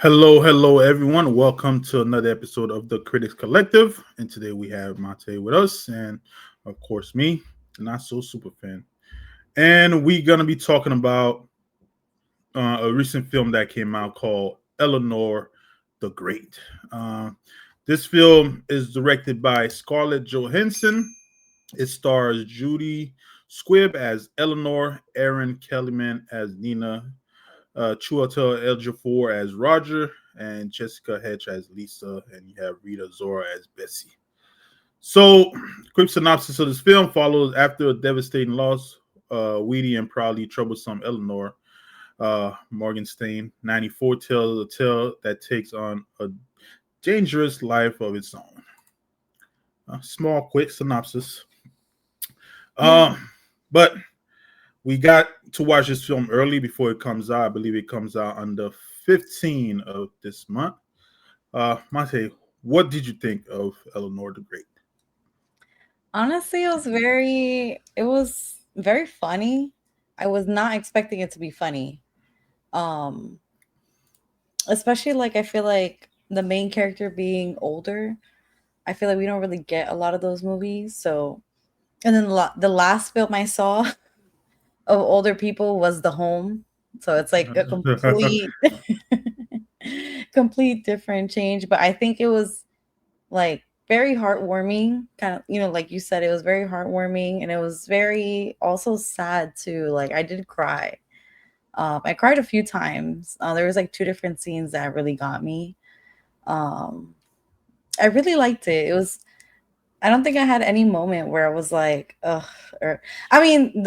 Hello, everyone. Welcome to another episode of the Critics Collective. And today we have Monty with us, and of course me, the not so super fan. And we're gonna be talking about a recent film that came out called Eleanor the Great. Uh, this film is directed by Scarlett Johansson. It stars Judy Squib as Eleanor, Aaron Kellyman as Nina, Chiwetel Ejiofor as Roger, and Jessica Hedge as Lisa, and you have Rita Zora as Bessie. So, quick synopsis of this film follows after a devastating loss. Weedy and proudly troublesome Eleanor Morgenstein, 94, tells a tale that takes on a dangerous life of its own. A small, quick synopsis. Yeah. But we got to watch this film early before it comes out. I believe it comes out on the 15th of this month. Monte, what did you think of Eleanor the Great? Honestly, it was very funny. I was not expecting it to be funny. Um, Especially like I feel like the main character being older. I feel like we don't really get a lot of those movies. So, and then the last film I saw of older people was The Home. So it's like a complete complete different change, but I think it was like very heartwarming, kind of, like you said, it was very heartwarming, and it was very also sad too. Like I did cry. I cried a few times. There was like two different scenes that really got me. um I really liked it. It was, I don't think I had any moment where I was like, ugh. Or I mean,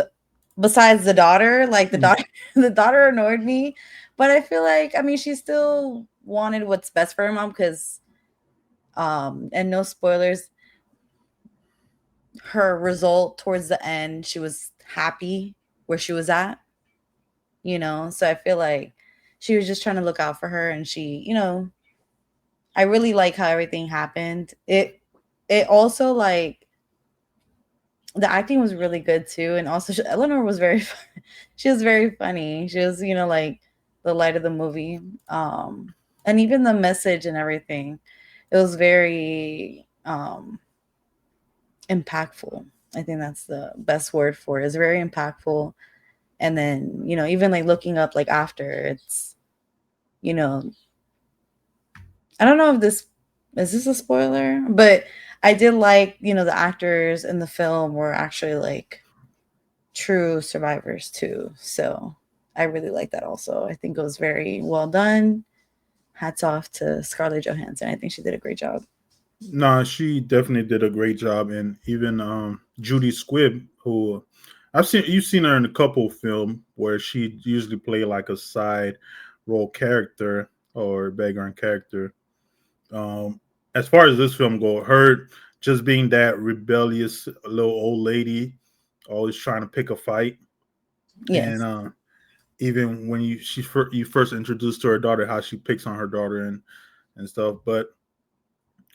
besides the daughter, like the daughter the daughter annoyed me, but I feel like, I mean, she still wanted what's best for her mom, because and no spoilers, her result towards the end, she was happy where she was at, So I feel like she was just trying to look out for her, and I really like how everything happened. It also, like, the acting was really good too, and also Eleanor was she was very funny. She was, like, the light of the movie. And even the message and everything, it was very impactful. I think that's the best word for it. It's very impactful. And then, even like looking up like after, it's, you know, I don't know if this is this a spoiler, but I did like, the actors in the film were actually like true survivors too. So I really like that also. I think it was very well done. Hats off to Scarlett Johansson. I think she did a great job. Nah, she definitely did a great job, and even Judy Squibb, who you've seen her in a couple film where she usually play like a side role character or background character. Um, as far as this film go, her just being that rebellious little old lady, always trying to pick a fight, and Yes. even when you first introduced to her daughter, how she picks on her daughter and stuff. But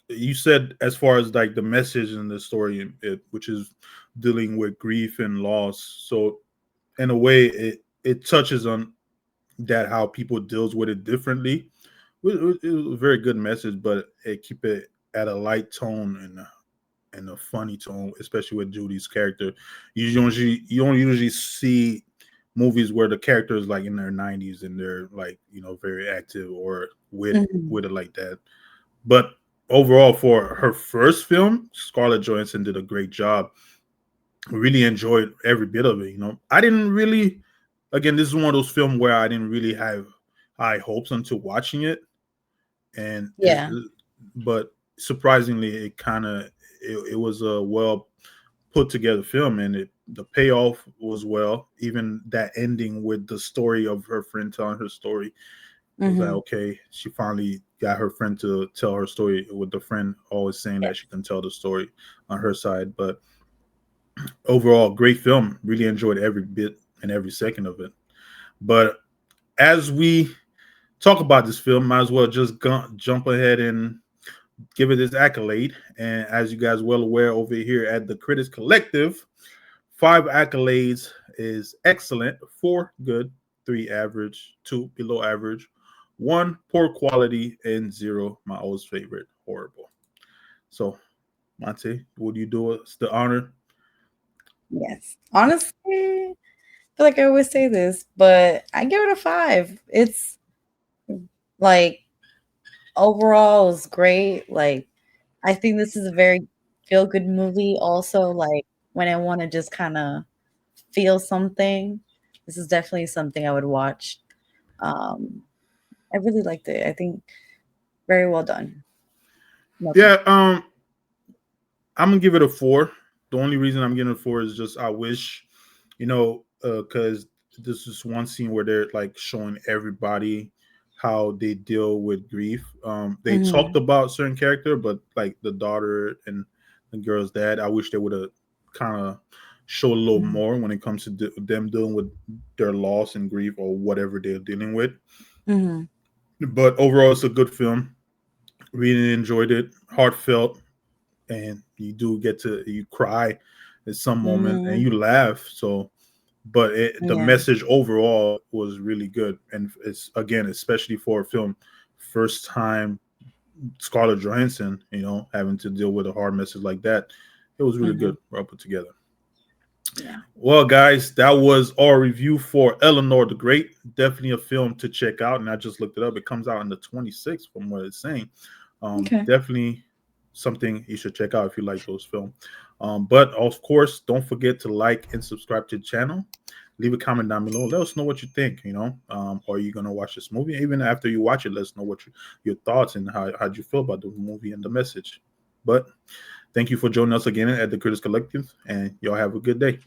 you said as far as like the message in the story, which is dealing with grief and loss. So in a way, it touches on that how people deals with it differently. It was a very good message, but it keep it at a light tone and a funny tone, especially with Judy's character. You don't usually see movies where the character is like in their 90s and they're like very active or Mhm. with it like that. But overall, for her first film, Scarlett Johansson did a great job. Really enjoyed every bit of it. I didn't really. Again, this is one of those films where I didn't really have high hopes until watching it, and Yeah. but surprisingly, it was a well put together film, and the payoff was well. Even that ending with the story of her friend telling her story, it was like, Hmm. okay, she finally got her friend to tell her story, with the friend always saying Yeah. that she can tell the story on her side. But overall, great film. Really enjoyed every bit and every second of it. But as we talk about this film, might as well just jump ahead and give it this accolade. And as you guys well aware, over here at the Critics Collective, 5 accolades is excellent, 4 good, 3 average, 2 below average, 1 poor quality, and 0 my old's favorite horrible. So, Monte, would you do us the honor? Yes. Honestly, I feel like I always say this, but I give it a 5. It's like overall is great. Like I think this is a very feel good movie. Also, like when I want to just kind of feel something, this is definitely something I would watch. Um, I really liked it. I think very well done. No Yeah, I'm gonna give it a 4. The only reason I'm giving it a 4 is just I wish, because this is one scene where they're like showing everybody how they deal with grief. They talked Mhm. about certain character, but like the daughter and the girl's dad, I wish they would have kind of show a little Mhm. more when it comes to them dealing with their loss and grief or whatever they're dealing with. Mhm. But overall, it's a good film. Really enjoyed it. Heartfelt, and you cry at some moment and Mhm. you laugh. So, but the Yeah. message overall was really good, and it's again, especially for a film, first time Scarlett Johansson, having to deal with a hard message like that. It was really Mhm. good, well put together. Yeah. Well, guys, that was our review for Eleanor the Great. Definitely a film to check out, and I just looked it up. It comes out on the 26th, from what it's saying. Okay. Definitely something you should check out if you like those films. But of course, don't forget to like and subscribe to the channel. Leave a comment down below. Let us know what you think. Are you gonna watch this movie? Even after you watch it, let us know what your thoughts and how you feel about the movie and the message. But thank you for joining us again at the Critics Collective, and y'all have a good day.